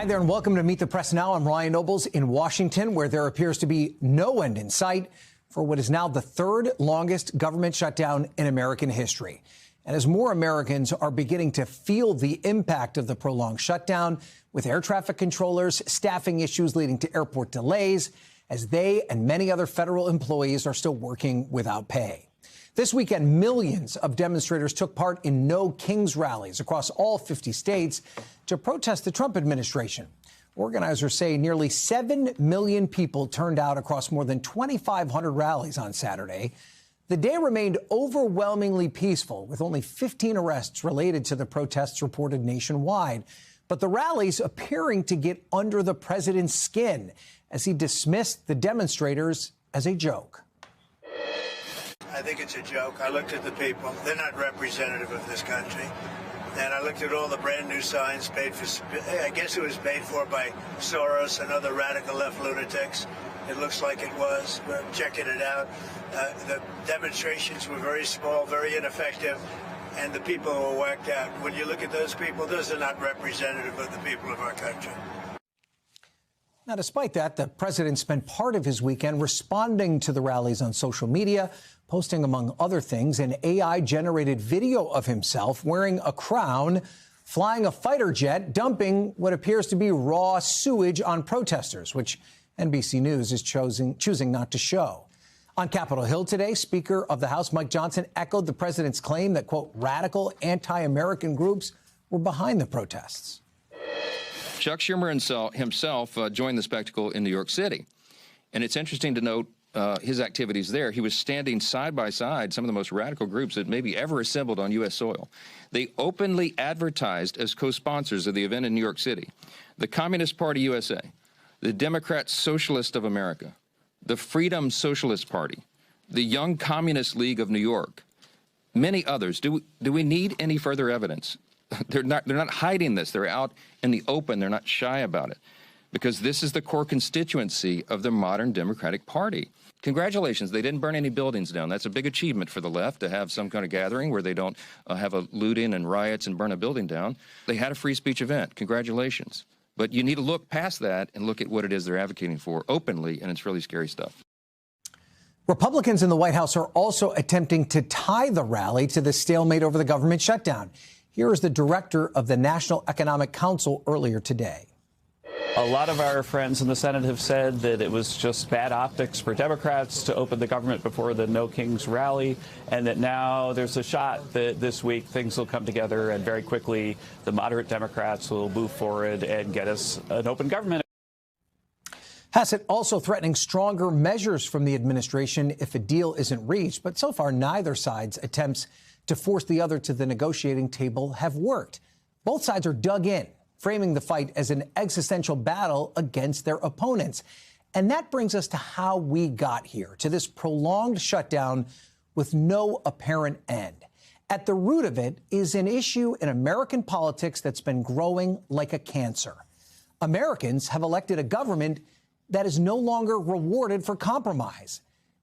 Hi there and welcome to Meet the Press Now. I'm Ryan Nobles in Washington, where there appears to be no end in sight for what is now the third longest government shutdown in American history. And as more Americans are beginning to feel the impact of the prolonged shutdown, with air traffic controllers, staffing issues leading to airport delays, as they and many other federal employees are still working without pay. This weekend, millions of demonstrators took part in No Kings rallies across all 50 states to protest the Trump administration. Organizers say nearly 7 million people turned out across more than 2,500 rallies on Saturday. The day remained overwhelmingly peaceful, with only 15 arrests related to the protests reported nationwide. But the rallies appearing to get under the president's skin as he dismissed the demonstrators as a joke. I think it's a joke. I looked at the people. They're not representative of this country. And I looked at all the brand new signs paid for, I guess it was paid for by Soros and other radical left lunatics. It looks like it was. We're checking it out. The demonstrations were very small, very ineffective, and the people were whacked out. When you look at those people, those are not representative of the people of our country. Now, despite that, the president spent part of his weekend responding to the rallies on social media, posting, among other things, an AI-generated video of himself wearing a crown, flying a fighter jet, dumping what appears to be raw sewage on protesters, which NBC News is choosing not to show. On Capitol Hill today, Speaker of the House Mike Johnson echoed the president's claim that, quote, radical anti-American groups were behind the protests. Chuck Schumer himself joined the spectacle in New York City. And it's interesting to note his activities there. He was standing side by side some of the most radical groups that maybe ever assembled on U.S. soil. They openly advertised as co-sponsors of the event in New York City: the Communist Party USA, the Democrat Socialist of America, the Freedom Socialist Party, the Young Communist League of New York, many others. Do we need any further evidence? They're not hiding this. They're out in the open. They're not shy about it, because this is the core constituency of the modern Democratic Party. Congratulations, they didn't burn any buildings down. That's a big achievement for the left, to have some kind of gathering where they don't have a looting and riots and burn a building down. They had a free speech event. Congratulations. But you need to look past that and look at what it is they're advocating for openly, and it's really scary stuff. Republicans in the White House are also attempting to tie the rally to the stalemate over the government shutdown. Here is the director of the National Economic Council earlier today. A lot of our friends in the Senate have said that it was just bad optics for Democrats to open the government before the No Kings rally, and that now there's a shot that this week things will come together and very quickly the moderate Democrats will move forward and get us an open government. Hassett also threatening stronger measures from the administration if a deal isn't reached. But so far, neither side's attempts to force the other to the negotiating table have worked. Both sides are dug in, framing the fight as an existential battle against their opponents. And that brings us to how we got here, to this prolonged shutdown with no apparent end. At the root of it is an issue in American politics that's been growing like a cancer. Americans have elected a government that is no longer rewarded for compromise.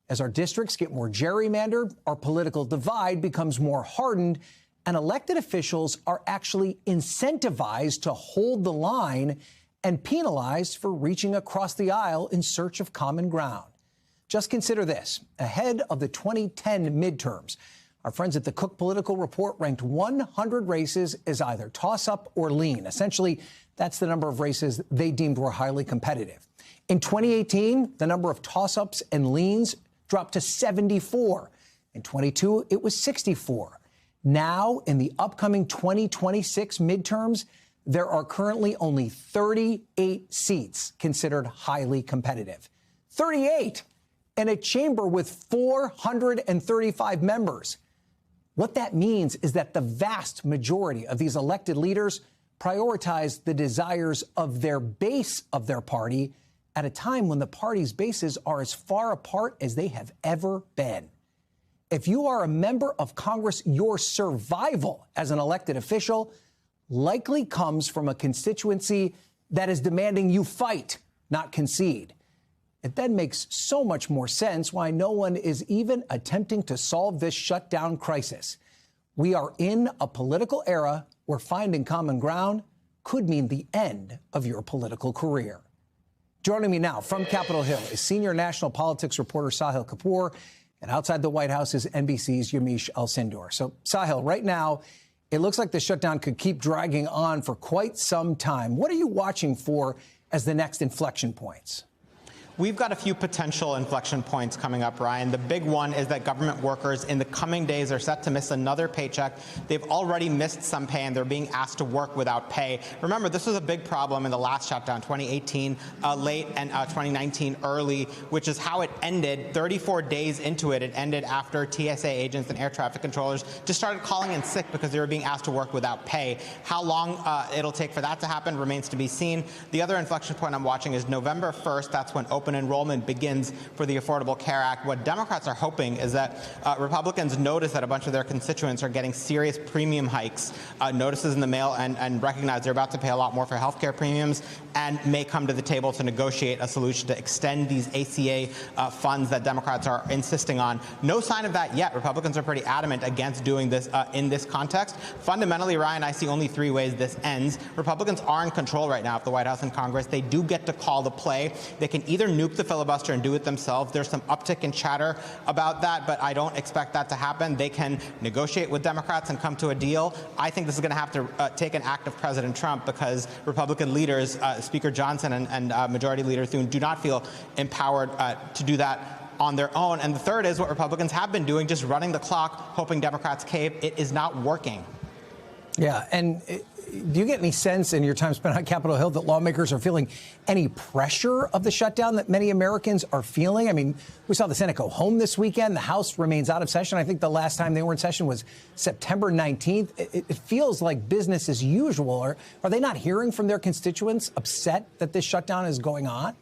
As our districts get more gerrymandered, our political divide becomes more hardened, and elected officials are actually incentivized to hold the line and penalized for reaching across the aisle in search of common ground. Just consider this. Ahead of the 2010 midterms, our friends at the Cook Political Report ranked 100 races as either toss-up or lean. Essentially, that's the number of races they deemed were highly competitive. In 2018, the number of toss-ups and leans dropped to 74. In 22, it was 64. Now, in the upcoming 2026 midterms, there are currently only 38 seats considered highly competitive. 38 in a chamber with 435 members. What that means is that the vast majority of these elected leaders prioritize the desires of their base of their party at a time when the party's bases are as far apart as they have ever been. If you are a member of Congress, your survival as an elected official likely comes from a constituency that is demanding you fight, not concede. It then makes so much more sense why no one is even attempting to solve this shutdown crisis. We are in a political era where finding common ground could mean the end of your political career. Joining me now from Capitol Hill is senior national politics reporter Sahil Kapoor, and outside the White House is NBC's Yamiche Alcindor. So, Sahil, right now, it looks like the shutdown could keep dragging on for quite some time. What are you watching for as the next inflection points? We've got a few potential inflection points coming up, Ryan. The big one is that government workers in the coming days are set to miss another paycheck. They've already missed some pay, and they're being asked to work without pay. Remember, this was a big problem in the last shutdown, 2018 late and 2019 early, which is how it ended. 34 days into it, it ended after TSA agents and air traffic controllers just started calling in sick because they were being asked to work without pay. How long it'll take for that to happen remains to be seen. The other inflection point I'm watching is November 1st. That's when open enrollment begins for the Affordable Care Act. What Democrats are hoping is that Republicans notice that a bunch of their constituents are getting serious premium hikes, notices in the mail, and recognize they're about to pay a lot more for health care premiums, and may come to the table to negotiate a solution to extend these ACA funds that Democrats are insisting on. No sign of that yet. Republicans are pretty adamant against doing this in this context. Fundamentally, Ryan, I see only three ways this ends. Republicans are in control right now of the White House and Congress. They do get to call the play. They can either nuke the filibuster and do it themselves. There's some uptick in chatter about that, but I don't expect that to happen. They can negotiate with Democrats and come to a deal. I think this is going to have to take an act of President Trump, because Republican leaders, Speaker Johnson and Majority Leader Thune, do not feel empowered to do that on their own. And the third is what Republicans have been doing, just running the clock, hoping Democrats cave. It is not working. Yeah, and do you get any sense in your time spent on Capitol Hill that lawmakers are feeling any pressure of the shutdown that many Americans are feeling? I mean, we saw the Senate go home this weekend. The House remains out of session. I think the last time they were in session was September 19th. It feels like business as usual. Are they not hearing from their constituents upset that this shutdown is going on?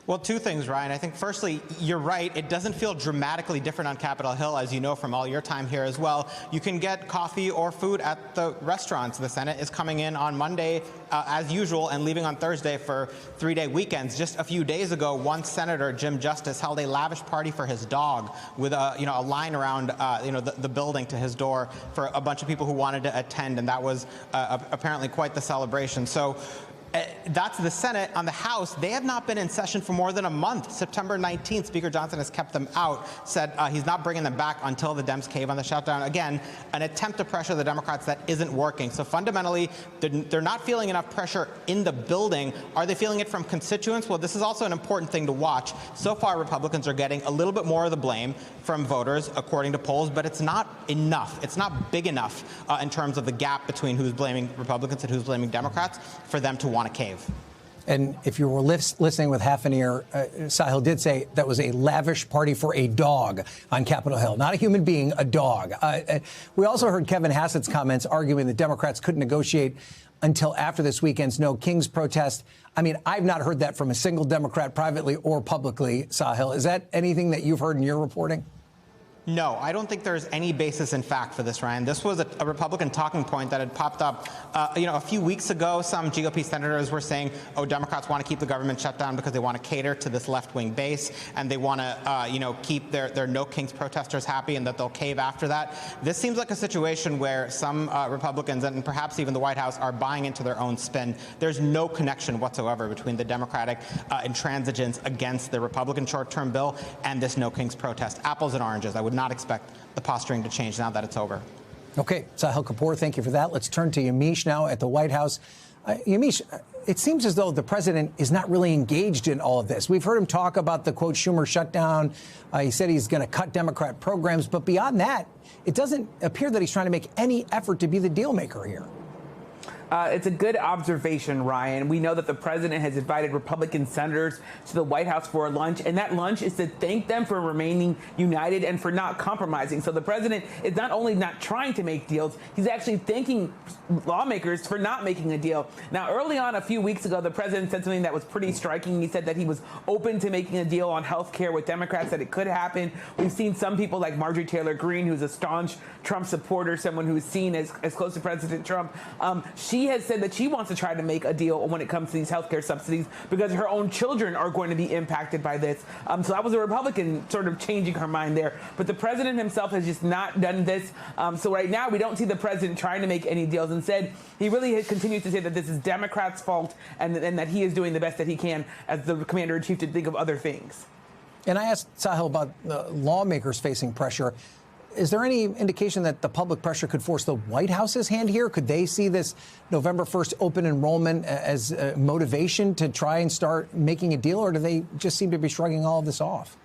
Well, two things, Ryan. I think, firstly, you're right. It doesn't feel dramatically different on Capitol Hill, as you know from all your time here as well. You can get coffee or food at the restaurants. The Senate is coming in on Monday, as usual, and leaving on Thursday for three-day weekends. Just a few days ago, one senator, Jim Justice, held a lavish party for his dog with a line around the building to his door for a bunch of people who wanted to attend, and that was apparently quite the celebration. So that's the Senate. On the House, they have not been in session for more than a month. September 19th, Speaker Johnson has kept them out, said he's not bringing them back until the Dems cave on the shutdown. Again, an attempt to pressure the Democrats that isn't working. So fundamentally, they're not feeling enough pressure in the building. Are they feeling it from constituents? Well, this is also an important thing to watch. So far, Republicans are getting a little bit more of the blame from voters, according to polls, but it's not enough. It's not big enough in terms of the gap between who's blaming Republicans and who's blaming Democrats for them to want to cave. And if you were listening with half an ear, Sahil did say that was a lavish party for a dog on Capitol Hill, not a human being, a dog. We also heard Kevin Hassett's comments arguing that Democrats couldn't negotiate until after this weekend's No Kings protest. I mean, I've not heard that from a single Democrat privately or publicly, Sahil. Is that anything that you've heard in your reporting? No, I don't think there's any basis in fact for this, Ryan. This was a Republican talking point that had popped up, a few weeks ago. Some GOP senators were saying, Democrats want to keep the government shut down because they want to cater to this left-wing base, and they want to, keep their No Kings protesters happy, and that they'll cave after that. This seems like a situation where some Republicans, and perhaps even the White House, are buying into their own spin. There's no connection whatsoever between the Democratic intransigence against the Republican short-term bill and this No Kings protest. Apples and oranges. I would not expect the posturing to change now that it's over. Okay, Sahil Kapoor, thank you for that. Let's turn to Yamiche now at the White House. Yamiche, it seems as though the president is not really engaged in all of this. We've heard him talk about the, quote, Schumer shutdown. He said he's going to cut Democrat programs. But beyond that, it doesn't appear that he's trying to make any effort to be the deal maker here. It's a good observation, Ryan. We know that the president has invited Republican senators to the White House for a lunch, and that lunch is to thank them for remaining united and for not compromising. So the president is not only not trying to make deals, he's actually thanking lawmakers for not making a deal. Now, early on, a few weeks ago, the president said something that was pretty striking. He said that he was open to making a deal on health care with Democrats, that it could happen. We've seen some people like Marjorie Taylor Greene, who's a staunch Trump supporter, someone who's seen as close to President Trump. She she has said that she wants to try to make a deal when it comes to these healthcare subsidies because her own children are going to be impacted by this. So that was a Republican sort of changing her mind there. But the president himself has just not done this. So right now we don't see the president trying to make any deals. Instead, he really continues to say that this is Democrats' fault and that he is doing the best that he can as the commander-in-chief to think of other things. And I asked Sahil about lawmakers facing pressure. Is there any indication that the public pressure could force the White House's hand here? Could they see this November 1st open enrollment as motivation to try and start making a deal, or do they just seem to be shrugging all of this off?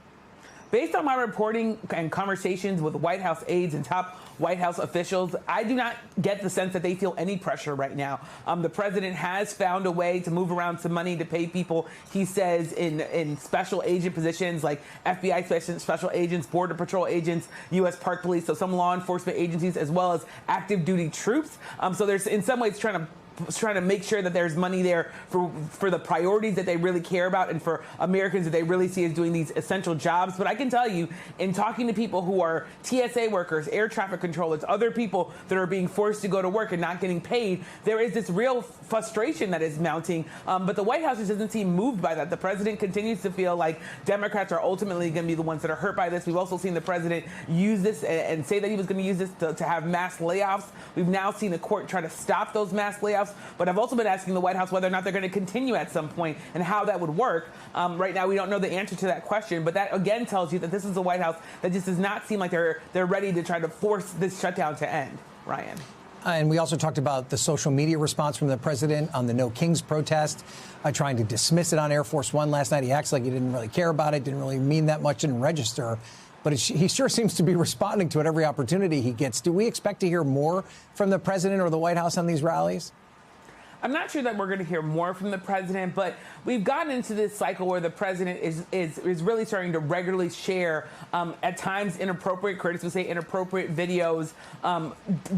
Based on my reporting and conversations with White House aides and top White House officials, I do not get the sense that they feel any pressure right now. The president has found a way to move around some money to pay people, he says, in special agent positions like FBI special agents, Border Patrol agents, U.S. Park Police, so some law enforcement agencies, as well as active duty troops. So there's in some ways trying to make sure that there's money there for the priorities that they really care about and for Americans that they really see as doing these essential jobs. But I can tell you, in talking to people who are TSA workers, air traffic controllers, other people that are being forced to go to work and not getting paid, there is this real frustration that is mounting. But the White House just doesn't seem moved by that. The president continues to feel like Democrats are ultimately going to be the ones that are hurt by this. We've also seen the president use this and say that he was going to use this to have mass layoffs. We've now seen the court try to stop those mass layoffs. But I've also been asking the White House whether or not they're going to continue at some point and how that would work. Right now, we don't know the answer to that question. But that, again, tells you that this is a White House that just does not seem like they're ready to try to force this shutdown to end. Ryan. And we also talked about the social media response from the president on the No Kings protest, trying to dismiss it on Air Force One last night. He acts like he didn't really care about it, didn't really mean that much, didn't register. But he sure seems to be responding to it every opportunity he gets. Do we expect to hear more from the president or the White House on these rallies? I'm not sure that we're going to hear more from the president, but we've gotten into this cycle where the president is really starting to regularly share, at times inappropriate, critics would say inappropriate videos,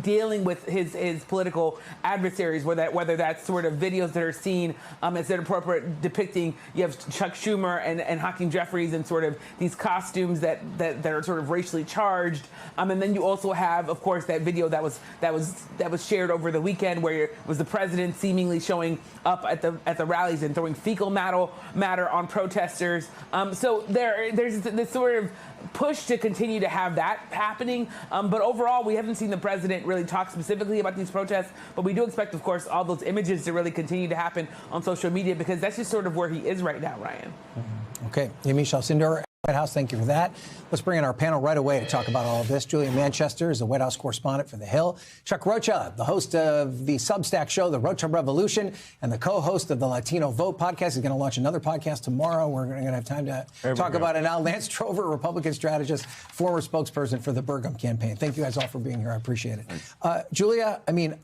dealing with his political adversaries, whether that's sort of videos that are seen as inappropriate, depicting, you have Chuck Schumer and Hakeem Jeffries in sort of these costumes that are sort of racially charged, and then you also have, of course, that video that was shared over the weekend where it was the president seemingly showing up at the rallies and throwing fecal matter on protesters. So there's this sort of push to continue to have that happening. But overall, we haven't seen the president really talk specifically about these protests. But we do expect, of course, all those images to really continue to happen on social media because that's just sort of where he is right now, Ryan. Okay. Yamiche Alcindor, White House, thank you for that. Let's bring in our panel right away to talk about all of this. Julia Manchester is the White House correspondent for The Hill. Chuck Rocha, the host of the Substack show, The Rocha Revolution, and the co-host of the Latino Vote podcast. He's going to launch another podcast tomorrow. We're going to have time to talk about it now. Lance Trover, Republican strategist, former spokesperson for the Burgum campaign. Thank you guys all for being here. I appreciate it. Julia, I mean,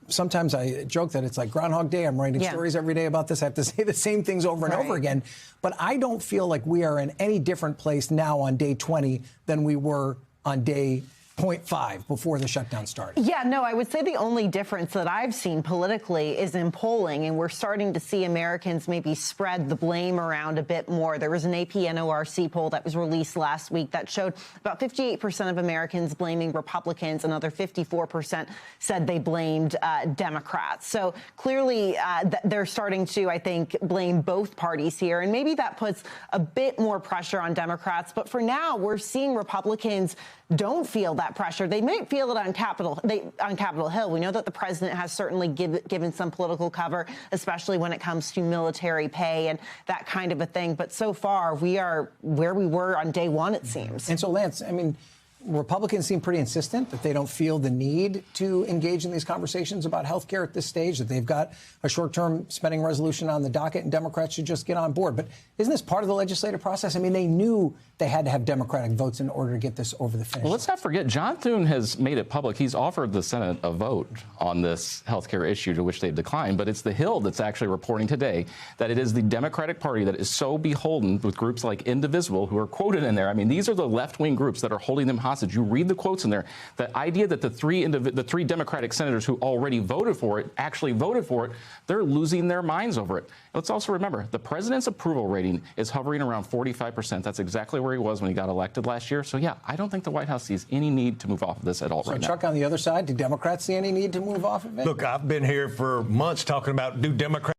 sometimes I joke that it's like Groundhog Day. I'm writing stories every day about this. I have to say the same things over and over again. But I don't feel like we are in any different place now on day 20 than we were on day 0.5 before the shutdown started. Yeah, no, I would say the only difference that I've seen politically is in polling, and we're starting to see Americans maybe spread the blame around a bit more. There was an AP NORC poll that was released last week that showed about 58% of Americans blaming Republicans. Another 54% said they blamed Democrats. So clearly they're starting to, I think, blame both parties here, and maybe that puts a bit more pressure on Democrats. But for now, we're seeing Republicans don't feel that pressure. They might feel it on Capitol Hill. We know that the president has certainly given some political cover, especially when it comes to military pay and that kind of a thing. But so far, we are where we were on day one, it seems. And so, Lance, I mean, Republicans seem pretty insistent that they don't feel the need to engage in these conversations about health care at this stage, that they've got a short-term spending resolution on the docket and Democrats should just get on board. But isn't this part of the legislative process? I mean, they knew they had to have Democratic votes in order to get this over the finish line. Well, let's not forget, John Thune has made it public. He's offered the Senate a vote on this health care issue, to which they've declined. But it's the Hill that's actually reporting today that it is the Democratic Party that is so beholden with groups like Indivisible, who are quoted in there. I mean, these are the left-wing groups that are holding them hostage hostage. You read the quotes in there. The idea that the three Democratic senators who already voted for it actually voted for it, they're losing their minds over it. Let's also remember, the president's approval rating is hovering around 45%. That's exactly where he was when he got elected last year. So, yeah, I don't think the White House sees any need to move off of this at all right now. So, Chuck, on the other side, do Democrats see any need to move off of it? Look, I've been here for months talking about, do Democrats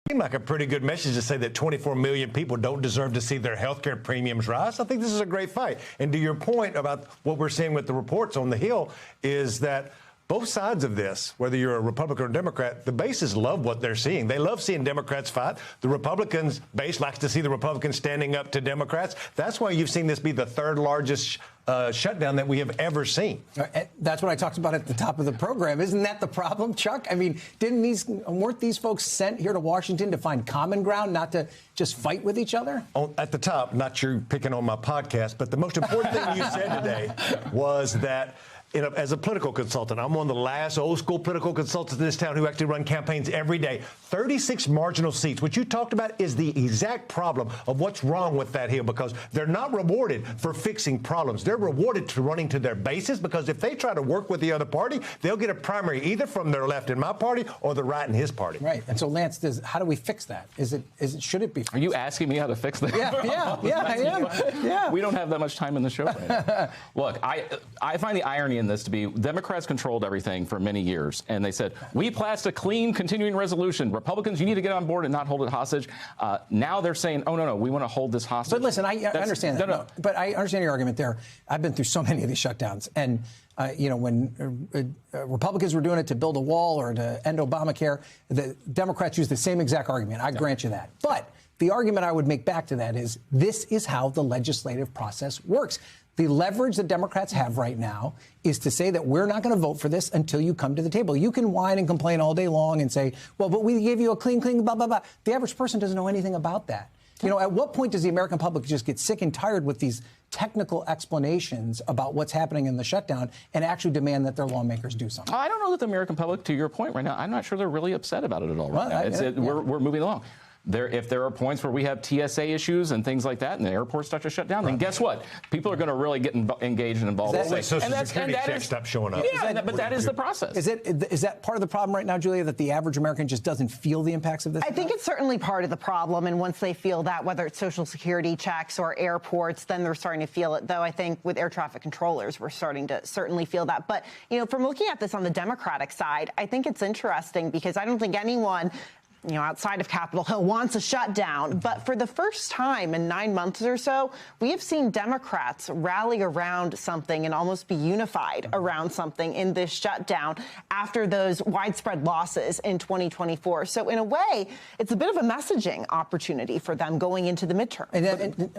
seem like a pretty good message to say that 24 million people don't deserve to see their health care premiums rise? I think this is a great fight. And to your point about what we're seeing with the reports on the Hill is that both sides of this, whether you're a Republican or Democrat, the bases love what they're seeing. They love seeing Democrats fight. The Republicans' base likes to see the Republicans standing up to Democrats. That's why you've seen this be the third largest shutdown that we have ever seen. That's what I talked about at the top of the program. Isn't that the problem, Chuck? I mean, weren't these folks sent here to Washington to find common ground, not to just fight with each other? At the top, not you picking on my podcast, but the most important thing you said today was that as a political consultant, I'm one of the last old school political consultants in this town who actually run campaigns every day. 36 marginal seats. What you talked about is the exact problem of what's wrong with that Hill, because they're not rewarded for fixing problems. They're rewarded to running to their bases, because if they try to work with the other party, they'll get a primary either from their left in my party or the right in his party. Right. And so, Lance, how do we fix that? Should it be fixed? Are you asking me how to fix that? Yeah, I am. Yeah. We don't have that much time in the show right now. Look, I find the irony in this to be Democrats controlled everything for many years, and they said, we passed a clean continuing resolution. Republicans, you need to get on board and not hold it hostage. Now they're saying, oh, no, we want to hold this hostage. But listen, I understand that. No. But I understand your argument there. I've been through so many of these shutdowns. And, when Republicans were doing it to build a wall or to end Obamacare, the Democrats used the same exact argument. I grant you that. But the argument I would make back to that is this is how the legislative process works. The leverage that Democrats have right now is to say that we're not going to vote for this until you come to the table. You can whine and complain all day long and say, well, but we gave you a clean, blah, blah, blah. The average person doesn't know anything about that. At what point does the American public just get sick and tired with these technical explanations about what's happening in the shutdown and actually demand that their lawmakers do something? I don't know that the American public, to your point right now, I'm not sure they're really upset about it at all right now. We're moving along. If there are points where we have TSA issues and things like that, and the airports start to shut down, then guess what? People are going to really get engaged and involved. Social Security checks stop showing up. Yeah, but that is the process. Is that part of the problem right now, Julia, that the average American just doesn't feel the impacts of this? I think it's certainly part of the problem. And once they feel that, whether it's Social Security checks or airports, then they're starting to feel it. Though I think with air traffic controllers, we're starting to certainly feel that. But, from looking at this on the Democratic side, I think it's interesting because I don't think anyone outside of Capitol Hill wants a shutdown. But for the first time in 9 months or so, we have seen Democrats rally around something and almost be unified around something in this shutdown after those widespread losses in 2024. So in a way, it's a bit of a messaging opportunity for them going into the midterm.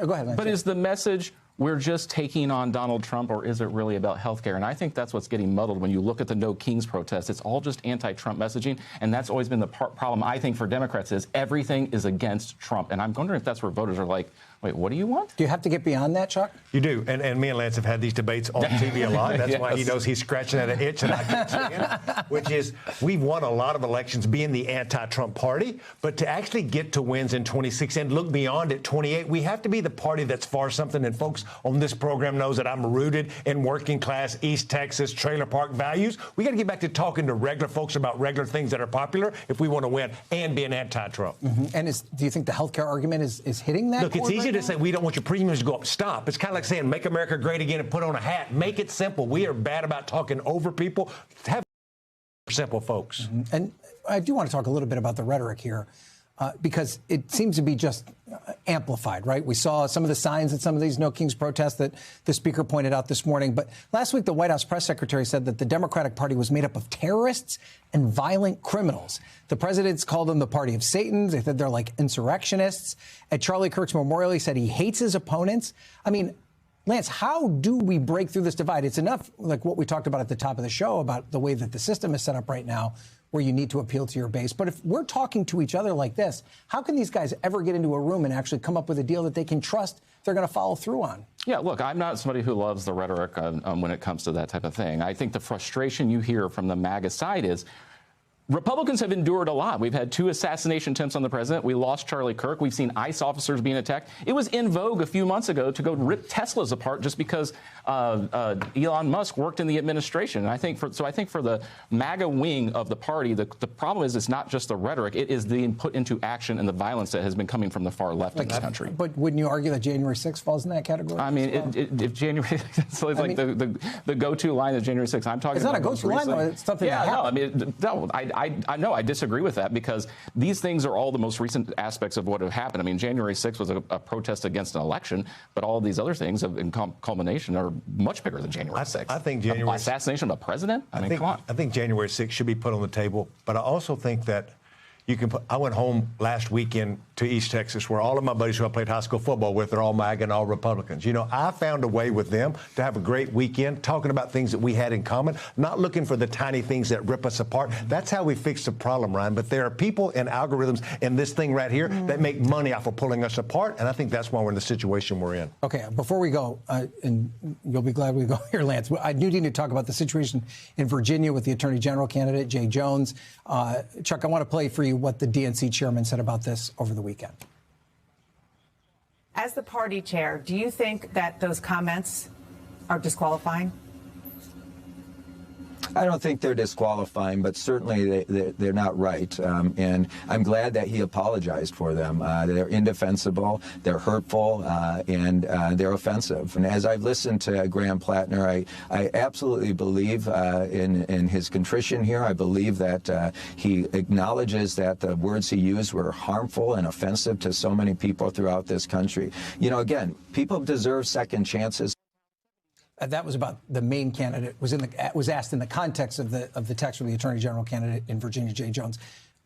Go ahead, Lance. But is the message we're just taking on Donald Trump, or is it really about health care? And I think that's what's getting muddled when you look at the No Kings protest. It's all just anti-Trump messaging, and that's always been the problem, I think, for Democrats is everything is against Trump. And I'm wondering if that's where voters are like, wait, what do you want? Do you have to get beyond that, Chuck? You do. And me and Lance have had these debates on TV a lot. That's why he knows he's scratching at an itch and I can't see him, which is we've won a lot of elections being the anti-Trump party. But to actually get to wins in 26 and look beyond at 28, we have to be the party that's for something. And folks on this program knows that I'm rooted in working class East Texas trailer park values. We got to get back to talking to regular folks about regular things that are popular if we want to win and be an anti-Trump. Mm-hmm. And do you think the health care argument is hitting that? Look, it's easy to say we don't want your premiums to go up. Stop. It's kind of like saying make America great again and put on a hat. Make it simple. We are bad about talking over people. Have simple, folks. Mm-hmm. And I do want to talk a little bit about the rhetoric here because it seems to be just amplified, right? We saw some of the signs at some of these No Kings protests that the speaker pointed out this morning. But last week, the White House press secretary said that the Democratic Party was made up of terrorists and violent criminals. The president's called them the party of Satan. They said they're like insurrectionists. At Charlie Kirk's memorial, he said he hates his opponents. I mean, Lance, how do we break through this divide? It's enough like what we talked about at the top of the show about the way that the system is set up right now, where you need to appeal to your base. But if we're talking to each other like this, how can these guys ever get into a room and actually come up with a deal that they can trust they're going to follow through on? Yeah, look, I'm not somebody who loves the rhetoric when it comes to that type of thing. I think the frustration you hear from the MAGA side is Republicans have endured a lot. We've had 2 assassination attempts on the president. We lost Charlie Kirk. We've seen ICE officers being attacked. It was in vogue a few months ago to go rip Teslas apart just because Elon Musk worked in the administration. And I think for the MAGA wing of the party, the problem is it's not just the rhetoric. It is the put into action and the violence that has been coming from the far left in this country. But wouldn't you argue that January 6th falls in that category? I mean, if January, so it's like the go-to line is January 6th. I'm talking. It's not a go-to line, though. It's something that happened. No, I know I disagree with that because these things are all the most recent aspects of what have happened. I mean, January 6th was a protest against an election, but all of these other things in culmination are much bigger than January 6th. I think January assassination of a president? I mean, come on. I think January 6th should be put on the table, but I also think that you can put. I went home last weekend to East Texas, where all of my buddies who I played high school football with are all MAGA and all Republicans. You know, I found a way with them to have a great weekend, talking about things that we had in common, not looking for the tiny things that rip us apart. That's how we fix the problem, Ryan. But there are people and algorithms in this thing right here that make money off of pulling us apart, and I think that's why we're in the situation we're in. Okay, before we go, and you'll be glad we go here, Lance, I do need to talk about the situation in Virginia with the Attorney General candidate, Jay Jones. Chuck, I want to play for you what the DNC chairman said about this over the weekend. As the party chair, do you think that those comments are disqualifying? I don't think they're disqualifying, but certainly they're not right. And I'm glad that he apologized for them. They're indefensible, they're hurtful, and they're offensive. And as I've listened to Graham Plattner, I absolutely believe in his contrition here. I believe that he acknowledges that the words he used were harmful and offensive to so many people throughout this country. You know, again, people deserve second chances. That was about the main candidate, was asked in the context of the text from the Attorney General candidate in Virginia, Jay Jones.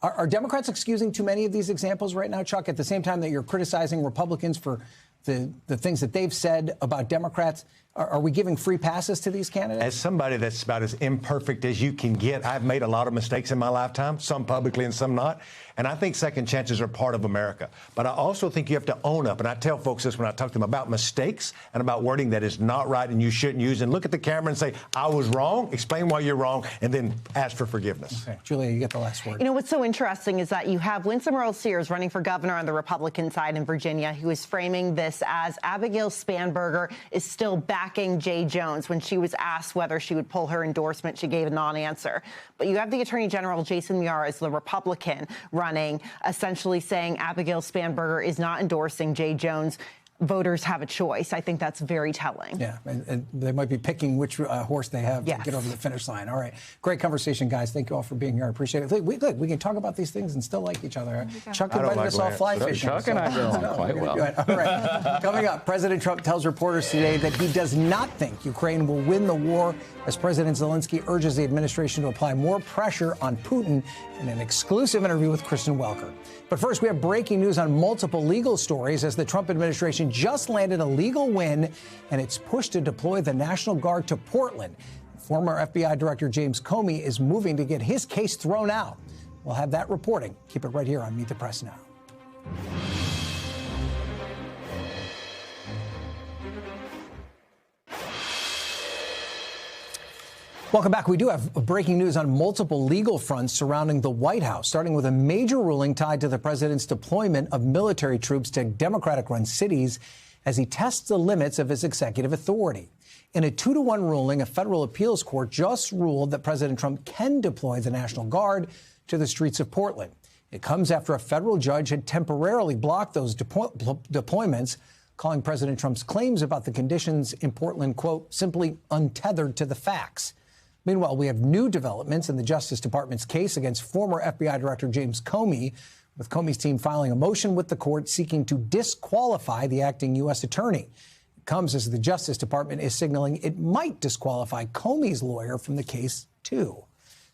Are Democrats excusing too many of these examples right now, Chuck, at the same time that you're criticizing Republicans for the things that they've said about Democrats? Are we giving free passes to these candidates? As somebody that's about as imperfect as you can get, I've made a lot of mistakes in my lifetime, some publicly and some not. And I think second chances are part of America. But I also think you have to own up. And I tell folks this when I talk to them about mistakes and about wording that is not right and you shouldn't use. And look at the camera and say, I was wrong, explain why you're wrong, and then ask for forgiveness. Okay. Julia, you get the last word. You know, what's so interesting is that you have Winsome Earl-Sears running for governor on the Republican side in Virginia, who is framing this as Abigail Spanberger is still backing Jay Jones. When she was asked whether she would pull her endorsement, she gave a non-answer. But you have the Attorney General, Jason Miyares, the Republican, running, essentially saying Abigail Spanberger is not endorsing Jay Jones. Voters have a choice. I think that's very telling. Yeah, and they might be picking which horse they have to get over the finish line. All right. Great conversation, guys. Thank you all for being here. I appreciate it. We can talk about these things and still like each other. Chuck invited us all fly fishing. Chuck and I get along quite well. All right. Coming up, President Trump tells reporters today that he does not think Ukraine will win the war, as President Zelensky urges the administration to apply more pressure on Putin in an exclusive interview with Kristen Welker. But first, we have breaking news on multiple legal stories as the Trump administration just landed a legal win, and it's pushed to deploy the National Guard to Portland. Former FBI Director James Comey is moving to get his case thrown out. We'll have that reporting. Keep it right here on Meet the Press Now. Welcome back. We do have breaking news on multiple legal fronts surrounding the White House, starting with a major ruling tied to the president's deployment of military troops to Democratic-run cities as he tests the limits of his executive authority. In a 2-to-1 ruling, a federal appeals court just ruled that President Trump can deploy the National Guard to the streets of Portland. It comes after a federal judge had temporarily blocked those deployments, calling President Trump's claims about the conditions in Portland, quote, simply untethered to the facts. Meanwhile, we have new developments in the Justice Department's case against former FBI Director James Comey, with Comey's team filing a motion with the court seeking to disqualify the acting U.S. attorney. It comes as the Justice Department is signaling it might disqualify Comey's lawyer from the case, too.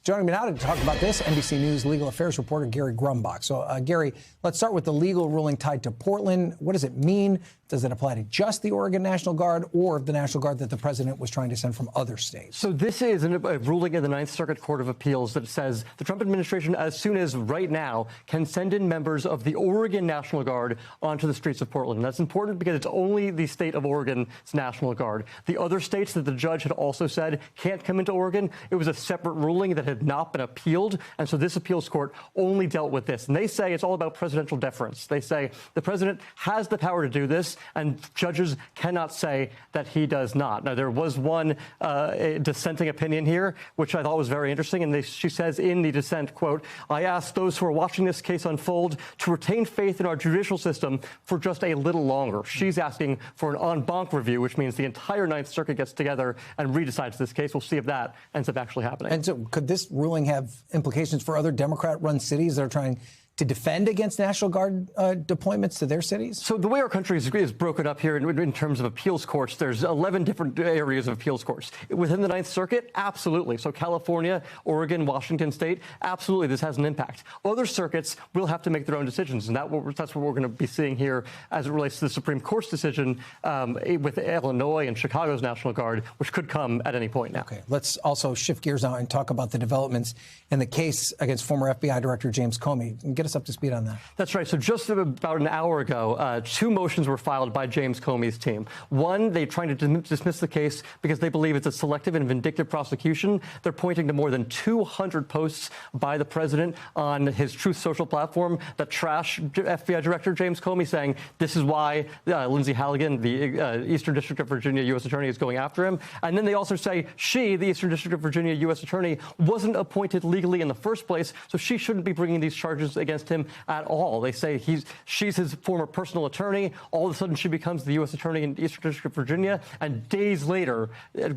Joining me now to talk about this, NBC News legal affairs reporter Gary Grumbach. So, Gary, let's start with the legal ruling tied to Portland. What does it mean Does it apply to just the Oregon National Guard or the National Guard that the president was trying to send from other states? So this is a ruling in the Ninth Circuit Court of Appeals that says the Trump administration, as soon as right now, can send in members of the Oregon National Guard onto the streets of Portland. And that's important because it's only the state of Oregon's National Guard. The other states that the judge had also said can't come into Oregon, it was a separate ruling that had not been appealed. And so this appeals court only dealt with this. And they say it's all about presidential deference. They say the president has the power to do this, and judges cannot say that he does not. Now, there was one dissenting opinion here, which I thought was very interesting. And she says in the dissent, quote, "I ask those who are watching this case unfold to retain faith in our judicial system for just a little longer." She's asking for an en banc review, which means the entire Ninth Circuit gets together and redecides this case. We'll see if that ends up actually happening. And so could this ruling have implications for other Democrat-run cities that are trying to defend against National Guard deployments to their cities? So the way our country is broken up here in terms of appeals courts, there's 11 different areas of appeals courts. Within the Ninth Circuit, absolutely. So California, Oregon, Washington State, absolutely this has an impact. Other circuits will have to make their own decisions, and that's what we're going to be seeing here as it relates to the Supreme Court's decision with Illinois and Chicago's National Guard, which could come at any point now. Okay, let's also shift gears now and talk about the developments in the case against former FBI Director James Comey. Get us up to speed on that. That's right. So just about an hour ago, 2 motions were filed by James Comey's team. One, they're trying to dismiss the case because they believe it's a selective and vindictive prosecution. They're pointing to more than 200 posts by the president on his Truth Social platform that trash FBI Director James Comey, saying this is why Lindsay Halligan, the Eastern District of Virginia U.S. Attorney, is going after him. And then they also say she, the Eastern District of Virginia U.S. Attorney, wasn't appointed legally in the first place, so she shouldn't be bringing these charges against him at all. They say she's his former personal attorney. All of a sudden, she becomes the U.S. Attorney in the Eastern District of Virginia, and days later,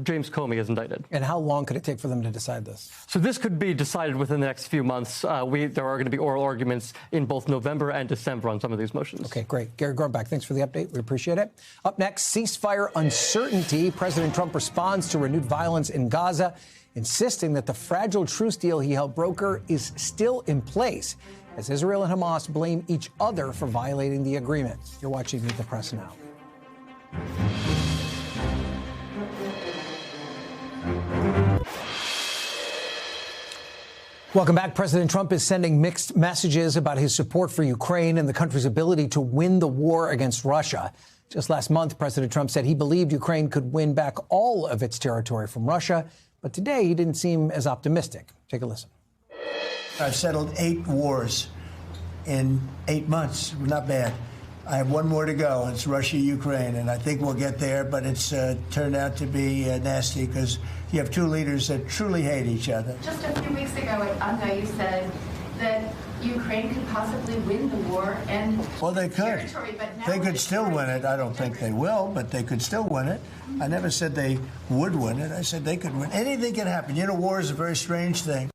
James Comey is indicted. And how long could it take for them to decide this? So this could be decided within the next few months. There are going to be oral arguments in both November and December on some of these motions. Okay, great. Gary Gorback, thanks for the update. We appreciate it. Up next, ceasefire uncertainty. President Trump responds to renewed violence in Gaza, insisting that the fragile truce deal he helped broker is still in place, as Israel and Hamas blame each other for violating the agreement. You're watching Meet the Press Now. Welcome back. President Trump is sending mixed messages about his support for Ukraine and the country's ability to win the war against Russia. Just last month, President Trump said he believed Ukraine could win back all of its territory from Russia. But today, he didn't seem as optimistic. Take a listen. I've settled 8 wars in 8 months. Not bad. I have 1 more to go. It's Russia-Ukraine, and I think we'll get there. But it's turned out to be nasty because you have 2 leaders that truly hate each other. Just a few weeks ago at UNGA, you said that Ukraine could possibly win the war and well, they could. They could still win it. I don't think they will, but they could still win it. I never said they would win it. I said they could win. Anything can happen. You know, war is a very strange thing.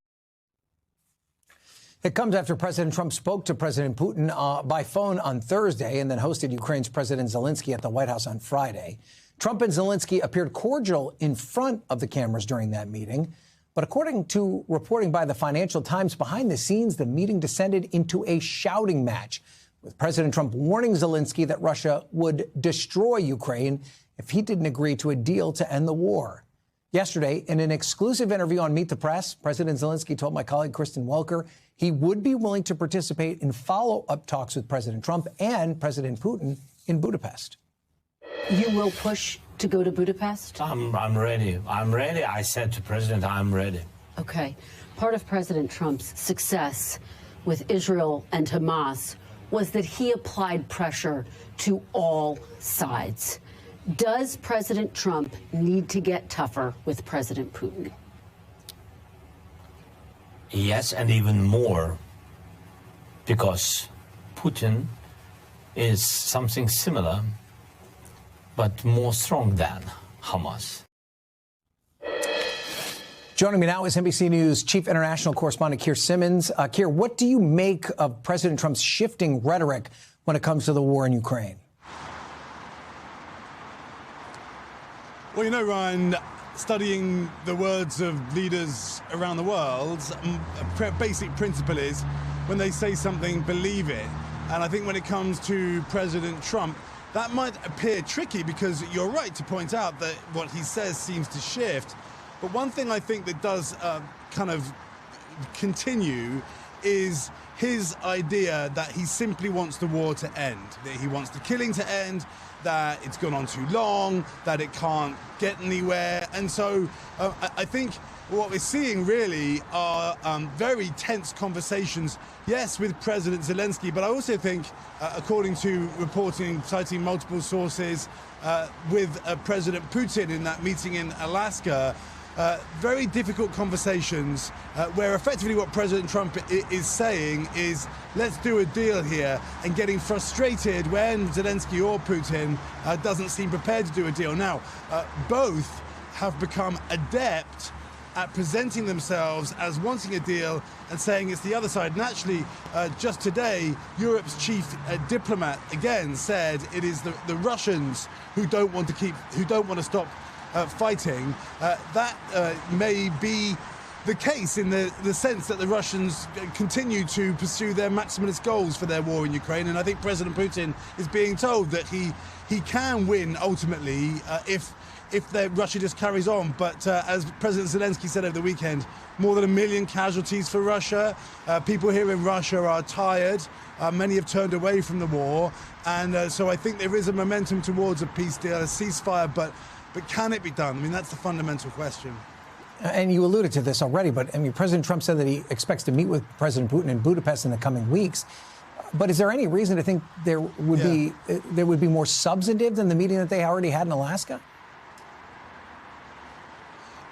It comes after President Trump spoke to President Putin by phone on Thursday and then hosted Ukraine's President Zelensky at the White House on Friday. Trump and Zelensky appeared cordial in front of the cameras during that meeting. But according to reporting by the Financial Times, behind the scenes, the meeting descended into a shouting match, with President Trump warning Zelensky that Russia would destroy Ukraine if he didn't agree to a deal to end the war. Yesterday, in an exclusive interview on Meet the Press, President Zelensky told my colleague Kristen Welker he would be willing to participate in follow-up talks with President Trump and President Putin in Budapest. You will push to go to Budapest? I'm ready. I'm ready. I said to President, I'm ready. Okay. Part of President Trump's success with Israel and Hamas was that he applied pressure to all sides. Does President Trump need to get tougher with President Putin? Yes, and even more, because Putin is something similar, but more strong than Hamas. Joining me now is NBC News Chief International Correspondent Keir Simmons. Keir, what do you make of President Trump's shifting rhetoric when it comes to the war in Ukraine? Well, you know, Ryan, studying the words of leaders around the world, a basic principle is when they say something, believe it. And I think when it comes to President Trump, that might appear tricky because you're right to point out that what he says seems to shift. But one thing I think that does kind of continue is his idea that he simply wants the war to end, that he wants the killing to end, that it's gone on too long, that it can't get anywhere. And so I think what we're seeing really are very tense conversations, yes, with President Zelensky, but I also think, according to reporting, citing multiple sources, with President Putin in that meeting in Alaska, very difficult conversations where effectively what President Trump is saying is, let's do a deal here, and getting frustrated when Zelensky or Putin doesn't seem prepared to do a deal. Now, both have become adept at presenting themselves as wanting a deal and saying it's the other side. And actually, just today, Europe's chief diplomat again said it is the Russians who don't want to stop fighting. That may be the case in the sense that the Russians continue to pursue their maximalist goals for their war in Ukraine. And I think President Putin is being told that he can win ultimately if Russia just carries on. But as President Zelensky said over the weekend, more than 1 million casualties for Russia. People here in Russia are tired. Many have turned away from the war. And so I think there is a momentum towards a peace deal, a ceasefire, but can it be done? I mean, that's the fundamental question. And you alluded to this already, but I mean, President Trump said that he expects to meet with President Putin in Budapest in the coming weeks. But is there any reason to think there would be more substantive than the meeting that they already had in Alaska?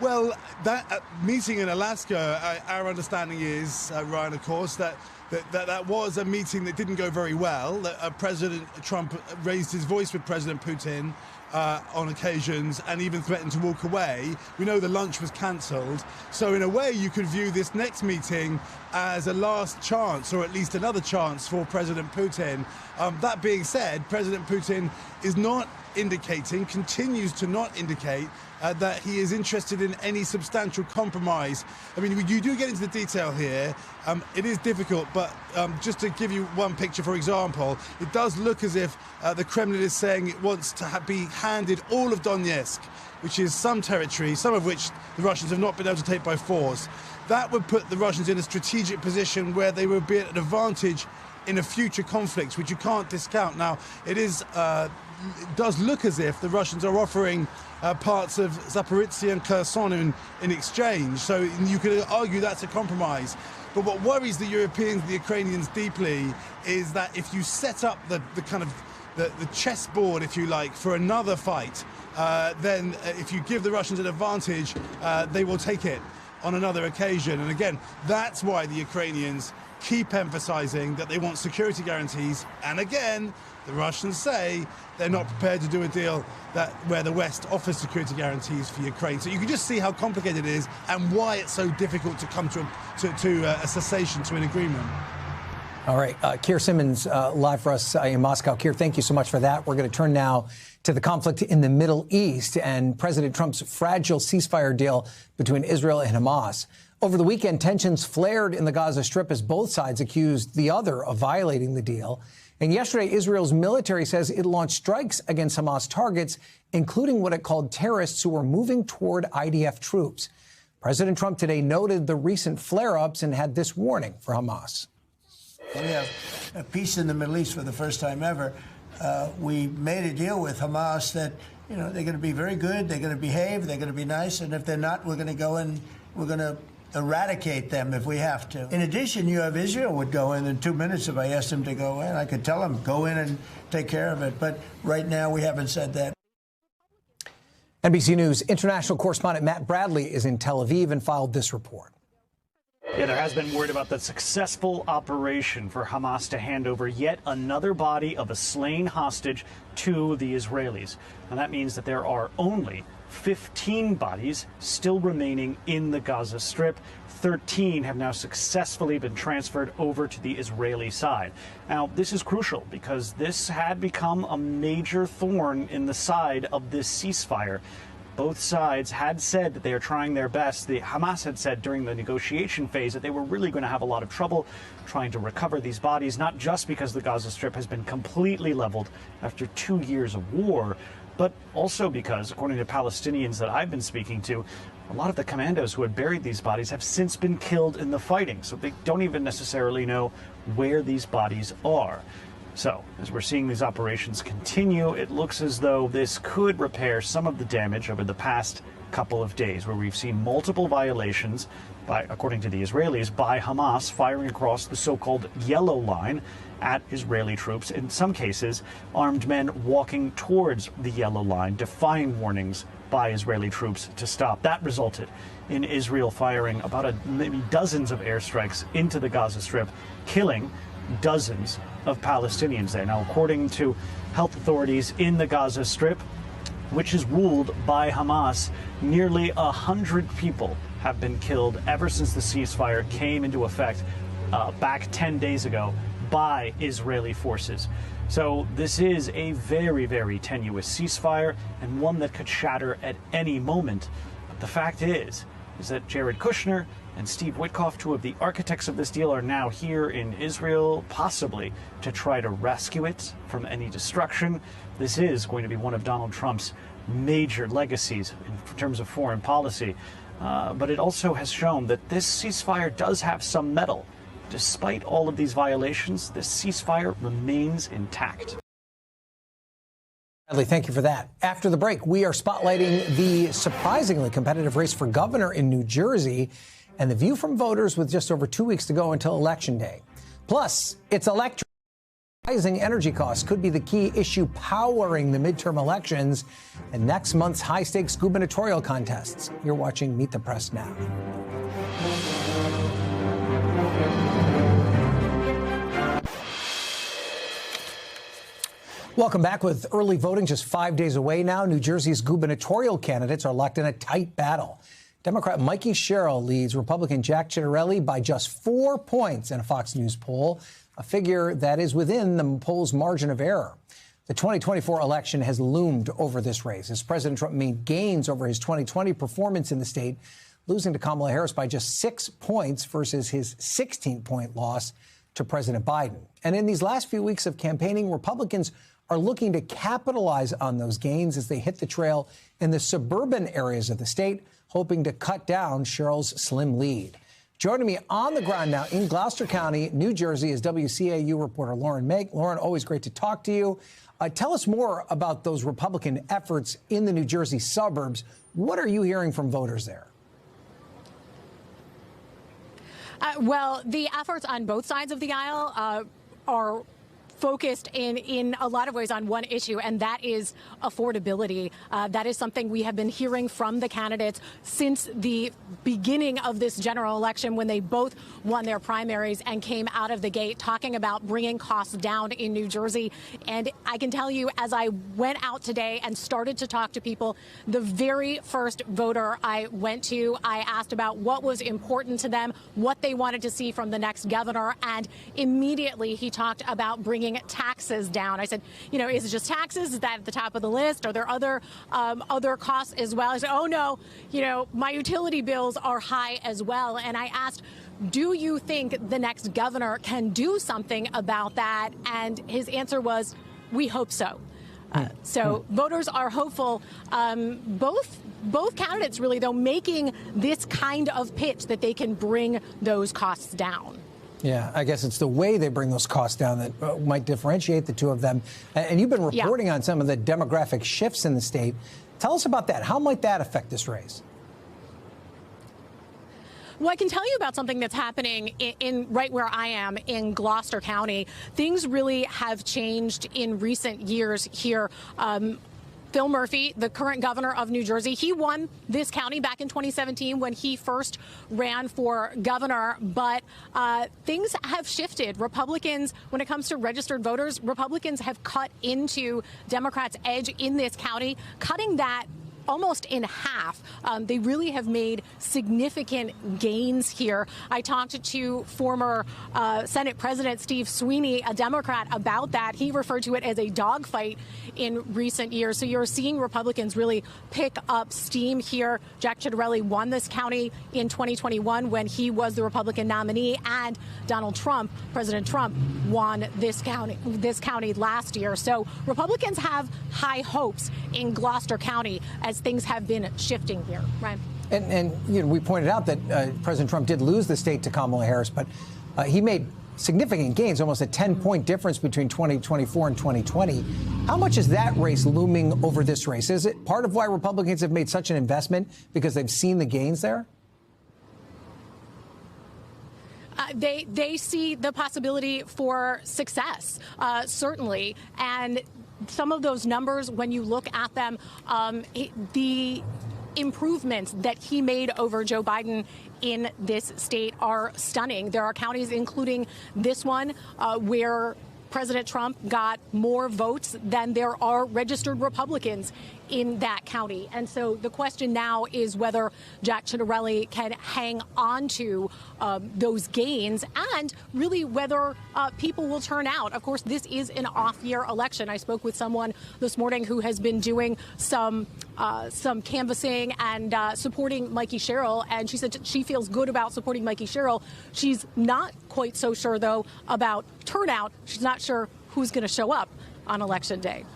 Well, that meeting in Alaska, our understanding is, Ryan, of course, that was a meeting that didn't go very well. President Trump raised his voice with President Putin on occasions and even threatened to walk away. We know the lunch was cancelled. So in a way, you could view this next meeting as a last chance, or at least another chance for President Putin. That being said, President Putin is not indicating, continues to not indicate that he is interested in any substantial compromise. I mean, you do get into the detail here. It is difficult, but just to give you one picture, for example, it does look as if the Kremlin is saying it wants to be handed all of Donetsk, which is some territory, some of which the Russians have not been able to take by force. That would put the Russians in a strategic position where they would be at an advantage in a future conflict, which you can't discount. Now, it does look as if the Russians are offering parts of Zaporizhzhia and Kherson in exchange. So you could argue that's a compromise. But what worries the Europeans, the Ukrainians deeply, is that if you set up the chessboard, if you like, for another fight, then if you give the Russians an advantage, they will take it on another occasion. And again, that's why the Ukrainians keep emphasizing that they want security guarantees. And again, the Russians say they're not prepared to do a deal where the West offers security guarantees for Ukraine. So you can just see how complicated it is and why it's so difficult to come to a cessation, to an agreement. All right. Keir Simmons live for us in Moscow. Keir, thank you so much for that. We're going to turn now to the conflict in the Middle East and President Trump's fragile ceasefire deal between Israel and Hamas. Over the weekend, tensions flared in the Gaza Strip as both sides accused the other of violating the deal. And yesterday, Israel's military says it launched strikes against Hamas targets, including what it called terrorists who were moving toward IDF troops. President Trump today noted the recent flare-ups and had this warning for Hamas. We have a peace in the Middle East for the first time ever. We made a deal with Hamas that, they're going to be very good, they're going to behave, they're going to be nice, and if they're not, we're going to go in, we're going to eradicate them if we have to. In addition, you have Israel would go in 2 minutes if I asked them to go in. I could tell them, go in and take care of it. But right now, we haven't said that. NBC News international correspondent Matt Bradley is in Tel Aviv and filed this report. Yeah, there has been word about the successful operation for Hamas to hand over yet another body of a slain hostage to the Israelis. And that means that there are only 15 bodies still remaining in the Gaza Strip. 13 have now successfully been transferred over to the Israeli side. Now, this is crucial because this had become a major thorn in the side of this ceasefire. Both sides had said that they are trying their best. The Hamas had said during the negotiation phase that they were really going to have a lot of trouble trying to recover these bodies, not just because the Gaza Strip has been completely leveled after 2 years of war, but also because, according to Palestinians that I've been speaking to, a lot of the commandos who had buried these bodies have since been killed in the fighting, so they don't even necessarily know where these bodies are. So, as we're seeing these operations continue, it looks as though this could repair some of the damage over the past couple of days, where we've seen multiple violations, according to the Israelis, by Hamas firing across the so-called yellow line at Israeli troops. In some cases, armed men walking towards the yellow line, defying warnings by Israeli troops to stop. That resulted in Israel firing about maybe dozens of airstrikes into the Gaza Strip, killing dozens of Palestinians there. Now, according to health authorities in the Gaza Strip, which is ruled by Hamas, nearly 100 people have been killed ever since the ceasefire came into effect back 10 days ago by Israeli forces. So this is a very, very tenuous ceasefire and one that could shatter at any moment. But the fact is that Jared Kushner and Steve Witkoff, two of the architects of this deal, are now here in Israel, possibly to try to rescue it from any destruction. This is going to be one of Donald Trump's major legacies in terms of foreign policy. But it also has shown that this ceasefire does have some mettle. Despite all of these violations, this ceasefire remains intact. Bradley, thank you for that. After the break, we are spotlighting the surprisingly competitive race for governor in New Jersey and the view from voters with just over 2 weeks to go until Election Day. Plus, it's electric. Rising energy costs could be the key issue powering the midterm elections and next month's high-stakes gubernatorial contests. You're watching Meet the Press now. Welcome back. With early voting just 5 days away now, New Jersey's gubernatorial candidates are locked in a tight battle. Democrat Mikey Sherrill leads Republican Jack Ciattarelli by just 4 points in a Fox News poll, a figure that is within the poll's margin of error. The 2024 election has loomed over this race as President Trump made gains over his 2020 performance in the state, losing to Kamala Harris by just 6 points versus his 16-point loss to President Biden. And in these last few weeks of campaigning, Republicans are looking to capitalize on those gains as they hit the trail in the suburban areas of the state, hoping to cut down Sherrill's slim lead. Joining me on the ground now in Gloucester County, New Jersey, is WCAU reporter Lauren Make. Lauren, always great to talk to you. Tell us more about those Republican efforts in the New Jersey suburbs. What are you hearing from voters there? Well, the efforts on both sides of the aisle are focused in a lot of ways on one issue, and that is affordability. That is something we have been hearing from the candidates since the beginning of this general election, when they both won their primaries and came out of the gate talking about bringing costs down in New Jersey. And I can tell you, as I went out today and started to talk to people, the very first voter I went to, I asked about what was important to them, what they wanted to see from the next governor, and immediately he talked about bringing taxes down. I said, you know, is it just taxes? Is that at the top of the list? Are there other costs as well? I said, oh no, you know, my utility bills are high as well. And I asked, do you think the next governor can do something about that? And his answer was, we hope so. So voters are hopeful. Both candidates really, though, making this kind of pitch that they can bring those costs down. Yeah, I guess it's the way they bring those costs down that might differentiate the two of them. And you've been reporting on some of the demographic shifts in the state. Tell us about that. How might that affect this race? Well, I can tell you about something that's happening in right where I am in Gloucester County. Things really have changed in recent years here. Phil Murphy, the current governor of New Jersey, he won this county back in 2017 when he first ran for governor. But things have shifted. Republicans, when it comes to registered voters, Republicans have cut into Democrats' edge in this county, cutting that almost in half. They really have made significant gains here. I talked to former Senate President Steve Sweeney, a Democrat, about that. He referred to it as a dogfight in recent years. So you're seeing Republicans really pick up steam here. Jack Ciattarelli won this county in 2021 when he was the Republican nominee, and Donald Trump, President Trump, won this county last year. So Republicans have high hopes in Gloucester County as things have been shifting here. Ryan. And we pointed out that President Trump did lose the state to Kamala Harris, but he made significant gains, almost a 10-point difference between 2024 and 2020. How much is that race looming over this race? Is it part of why Republicans have made such an investment because they've seen the gains there? They see the possibility for success, certainly. And some of those numbers, when you look at them, the improvements that he made over Joe Biden in this state are stunning. There are counties, including this one, where President Trump got more votes than there are registered Republicans in that county. And so the question now is whether Jack Ciattarelli can hang on to those gains, and really whether people will turn out. Of course, this is an off-year election. I spoke with someone this morning who has been doing some canvassing and supporting Mikey Sherrill, and she said she feels good about supporting Mikey Sherrill. She's not quite so sure, though, about turnout. She's not sure who's going to show up on Election Day.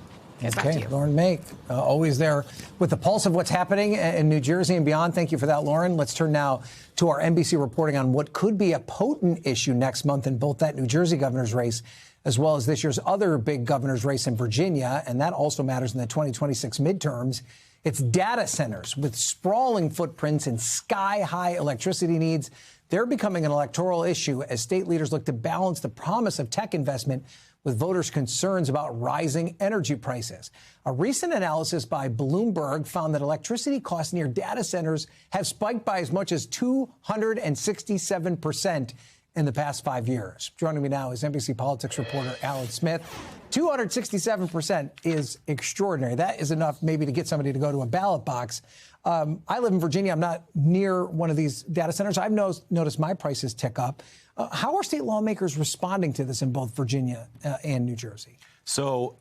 Okay, Lauren Make, always there with the pulse of what's happening in New Jersey and beyond. Thank you for that, Lauren. Let's turn now to our NBC reporting on what could be a potent issue next month in both that New Jersey governor's race as well as this year's other big governor's race in Virginia, and that also matters in the 2026 midterms. It's data centers with sprawling footprints and sky-high electricity needs. They're becoming an electoral issue as state leaders look to balance the promise of tech investment with voters' concerns about rising energy prices. A recent analysis by Bloomberg found that electricity costs near data centers have spiked by as much as 267% in the past 5 years. Joining me now is NBC politics reporter Alan Smith. 267% is extraordinary. That is enough maybe to get somebody to go to a ballot box. I live in Virginia. I'm not near one of these data centers. I've noticed my prices tick up. How are state lawmakers responding to this in both Virginia and New Jersey? So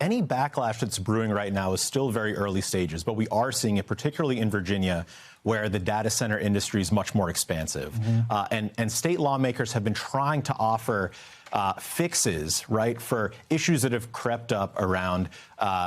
any backlash that's brewing right now is still very early stages, but we are seeing it particularly in Virginia, where the data center industry is much more expansive. And state lawmakers have been trying to offer fixes, right, for issues that have crept up around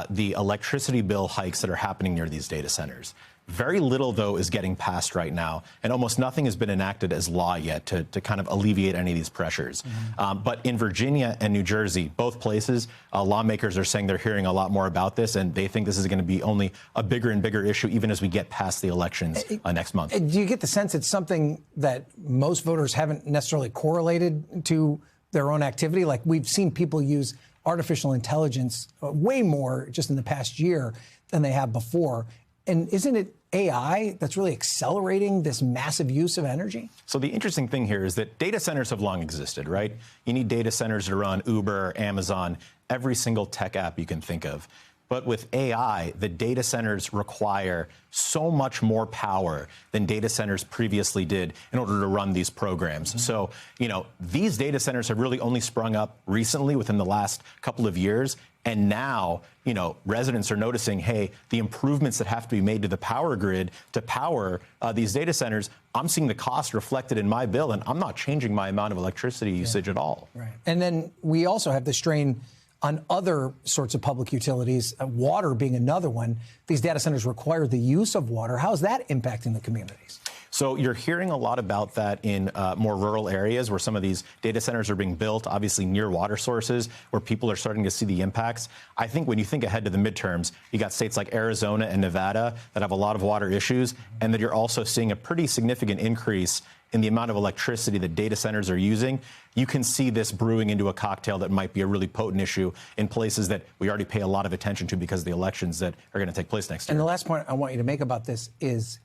the electricity bill hikes that are happening near these data centers. Very little, though, is getting passed right now, and almost nothing has been enacted as law yet to kind of alleviate any of these pressures. But in Virginia and New Jersey, both places, lawmakers are saying they're hearing a lot more about this, and they think this is going to be only a bigger and bigger issue even as we get past the elections next month. Do you get the sense it's something that most voters haven't necessarily correlated to their own activity? Like, we've seen people use artificial intelligence way more just in the past year than they have before. And isn't it AI that's really accelerating this massive use of energy? So the interesting thing here is that data centers have long existed, right? You need data centers to run Uber, Amazon, every single tech app you can think of. But with AI, the data centers require so much more power than data centers previously did in order to run these programs. So, these data centers have really only sprung up recently within the last couple of years. And now, residents are noticing, hey, the improvements that have to be made to the power grid to power these data centers, I'm seeing the cost reflected in my bill, and I'm not changing my amount of electricity usage at all. Right. And then we also have the strain on other sorts of public utilities, water being another one. These data centers require the use of water. How is that impacting the communities? So you're hearing a lot about that in more rural areas where some of these data centers are being built, obviously near water sources, where people are starting to see the impacts. I think when you think ahead to the midterms, you got states like Arizona and Nevada that have a lot of water issues, and that you're also seeing a pretty significant increase in the amount of electricity that data centers are using. You can see this brewing into a cocktail that might be a really potent issue in places that we already pay a lot of attention to because of the elections that are going to take place next year. And the last point I want you to make about this is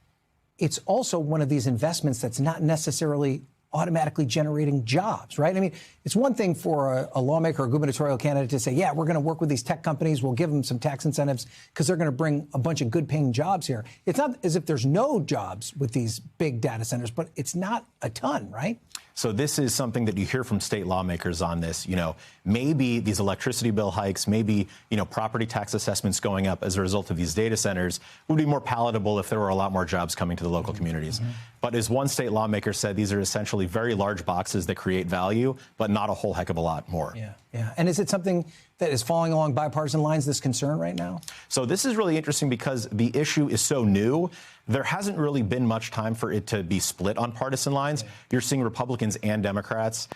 it's also one of these investments that's not necessarily automatically generating jobs, right? I mean, it's one thing for a lawmaker or gubernatorial candidate to say, yeah, we're going to work with these tech companies. We'll give them some tax incentives because they're going to bring a bunch of good paying jobs here. It's not as if there's no jobs with these big data centers, but it's not a ton, right? So this is something that you hear from state lawmakers on this. You know, maybe these electricity bill hikes, maybe, you know, property tax assessments going up as a result of these data centers would be more palatable if there were a lot more jobs coming to the local communities. But as one state lawmaker said, these are essentially very large boxes that create value, but not a whole heck of a lot more. Yeah. And is it something that is falling along bipartisan lines, this concern right now? So this is really interesting because the issue is so new. There hasn't really been much time for it to be split on partisan lines. You're seeing Republicans and Democrats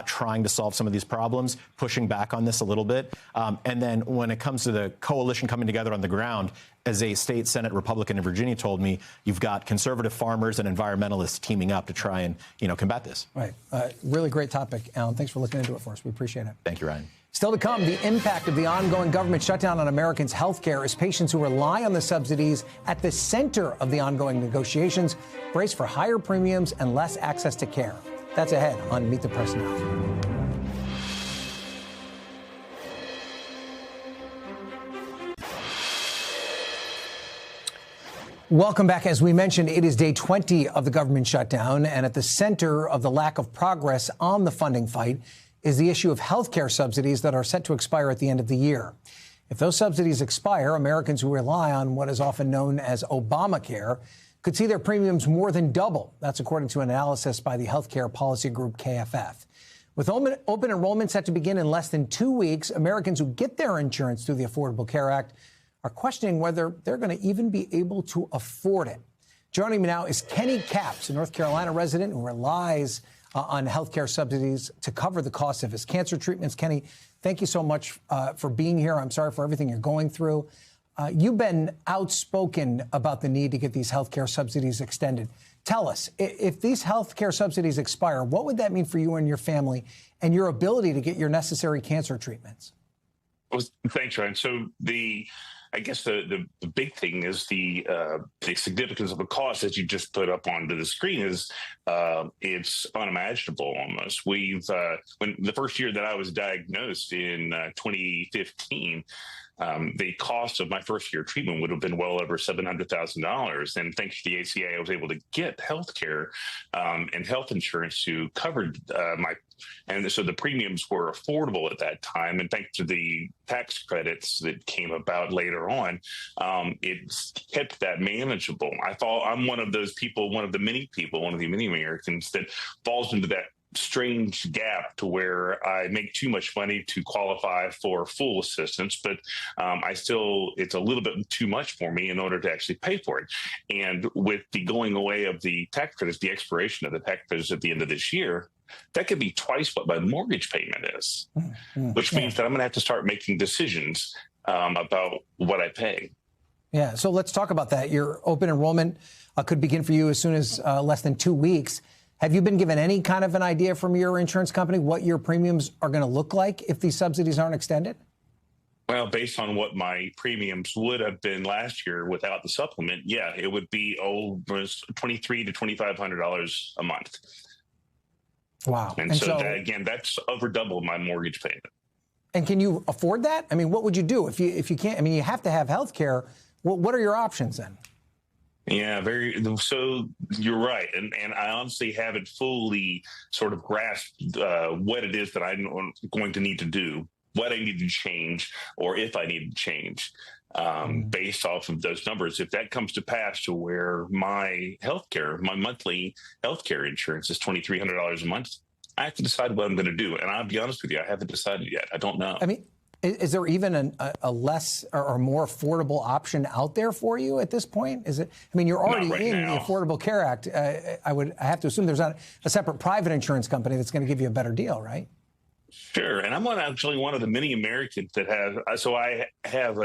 trying to solve some of these problems, pushing back on this a little bit. And then when it comes to the coalition coming together on the ground, as a state Senate Republican in Virginia told me, you've got conservative farmers and environmentalists teaming up to try and, you know, combat this. Right. Really great topic, Alan. Thanks for looking into it for us. We appreciate it. Thank you, Ryan. Still to come, the impact of the ongoing government shutdown on Americans' health care as patients who rely on the subsidies at the center of the ongoing negotiations brace for higher premiums and less access to care. That's ahead on Meet the Press Now. Welcome back. As we mentioned, it is day 20 of the government shutdown, and at the center of the lack of progress on the funding fight is the issue of health care subsidies that are set to expire at the end of the year. If those subsidies expire, Americans who rely on what is often known as Obamacare could see their premiums more than double. That's according to an analysis by the healthcare policy group KFF. With open enrollment set to begin in less than 2 weeks, Americans who get their insurance through the Affordable Care Act are questioning whether they're going to even be able to afford it. Joining me now is Kenny Capps, a North Carolina resident who relies on health care subsidies to cover the cost of his cancer treatments. Kenny, thank you so much for being here. I'm sorry for everything you're going through. You've been outspoken about the need to get these health care subsidies extended. Tell us, if these health care subsidies expire, what would that mean for you and your family and your ability to get your necessary cancer treatments? Well, thanks, Ryan. So I guess the big thing is the significance of the cost that you just put up onto the screen is it's unimaginable almost. When the first year that I was diagnosed in 2015, the cost of my first year treatment would have been well over $700,000. And thanks to the ACA, I was able to get health care and health insurance to cover and so the premiums were affordable at that time. And thanks to the tax credits that came about later on, it kept that manageable. I'm one of those people, one of the many Americans that falls into that strange gap to where I make too much money to qualify for full assistance, but it's a little bit too much for me in order to actually pay for it. And with the going away of the tax credits, the expiration of the tax credits at the end of this year, that could be twice what my mortgage payment is, which means that I'm going to have to start making decisions about what I pay. Yeah, so let's talk about that. Your open enrollment could begin for you as soon as less than 2 weeks. Have you been given any kind of an idea from your insurance company what your premiums are going to look like if these subsidies aren't extended? Well, based on what my premiums would have been last year without the supplement, yeah, it would be $2,300 to $2,500 a month. Wow. And so that's over double my mortgage payment. And can you afford that? I mean, what would you do if you can't? I mean, you have to have health care. What are your options then? Yeah, so you're right. And I honestly haven't fully sort of grasped what it is that I'm going to need to do, what I need to change, or if I need to change based off of those numbers. If that comes to pass to where my monthly healthcare insurance is $2,300 a month, I have to decide what I'm going to do. And I'll be honest with you, I haven't decided yet. I don't know. I mean, is there even a less or more affordable option out there for you at this point? Is it? I mean, you're already in the Affordable Care Act. I have to assume there's not a separate private insurance company that's going to give you a better deal, right? Sure. And I'm actually one of the many Americans that I have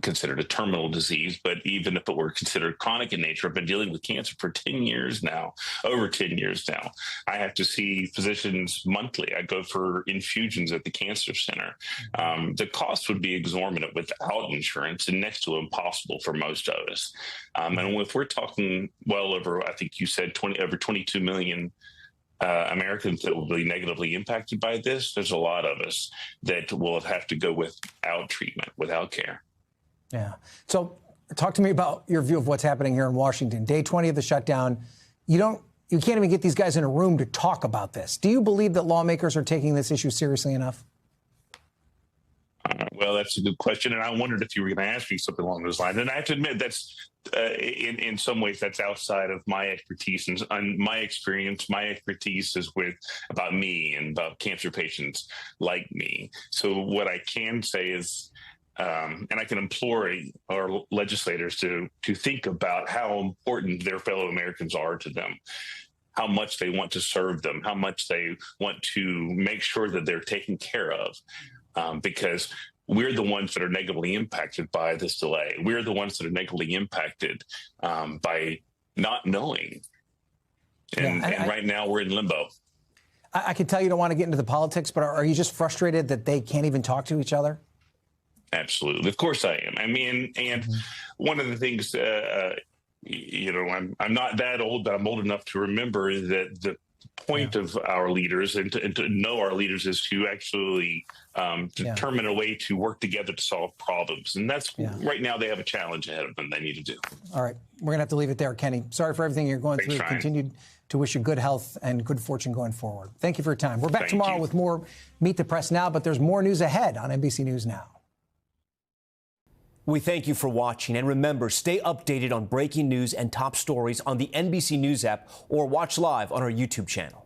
considered a terminal disease, but even if it were considered chronic in nature, I've been dealing with cancer for 10 years now, over 10 years now. I have to see physicians monthly. I go for infusions at the cancer center. The cost would be exorbitant without insurance and next to impossible for most of us. And if we're talking well over, I think you said over 22 million Americans that will be negatively impacted by this. There's a lot of us that will have to go without treatment, without care. Yeah. So talk to me about your view of what's happening here in Washington. Day 20 of the shutdown. You can't even get these guys in a room to talk about this. Do you believe that lawmakers are taking this issue seriously enough? Well, that's a good question, and I wondered if you were going to ask me something along those lines. And I have to admit, that's in some ways that's outside of my expertise and my experience. My expertise is about me and about cancer patients like me. So what I can say is, and I can implore our legislators to think about how important their fellow Americans are to them, how much they want to serve them, how much they want to make sure that they're taken care of. Because we're the ones that are negatively impacted by this delay. We're the ones that are negatively impacted by not knowing. And right now we're in limbo. I can tell you don't want to get into the politics, but are you just frustrated that they can't even talk to each other? Absolutely. Of course I am. I mean, and one of the things, I'm not that old, but I'm old enough to remember that the point of our leaders and to know our leaders is to actually determine a way to work together to solve problems. And that's right now they have a challenge ahead of them they need to do. All right. We're going to have to leave it there, Kenny. Sorry for everything you're going through. Ryan. Continue to wish you good health and good fortune going forward. Thank you for your time. We're back tomorrow with more Meet the Press Now, but there's more news ahead on NBC News Now. We thank you for watching, and remember, stay updated on breaking news and top stories on the NBC News app or watch live on our YouTube channel.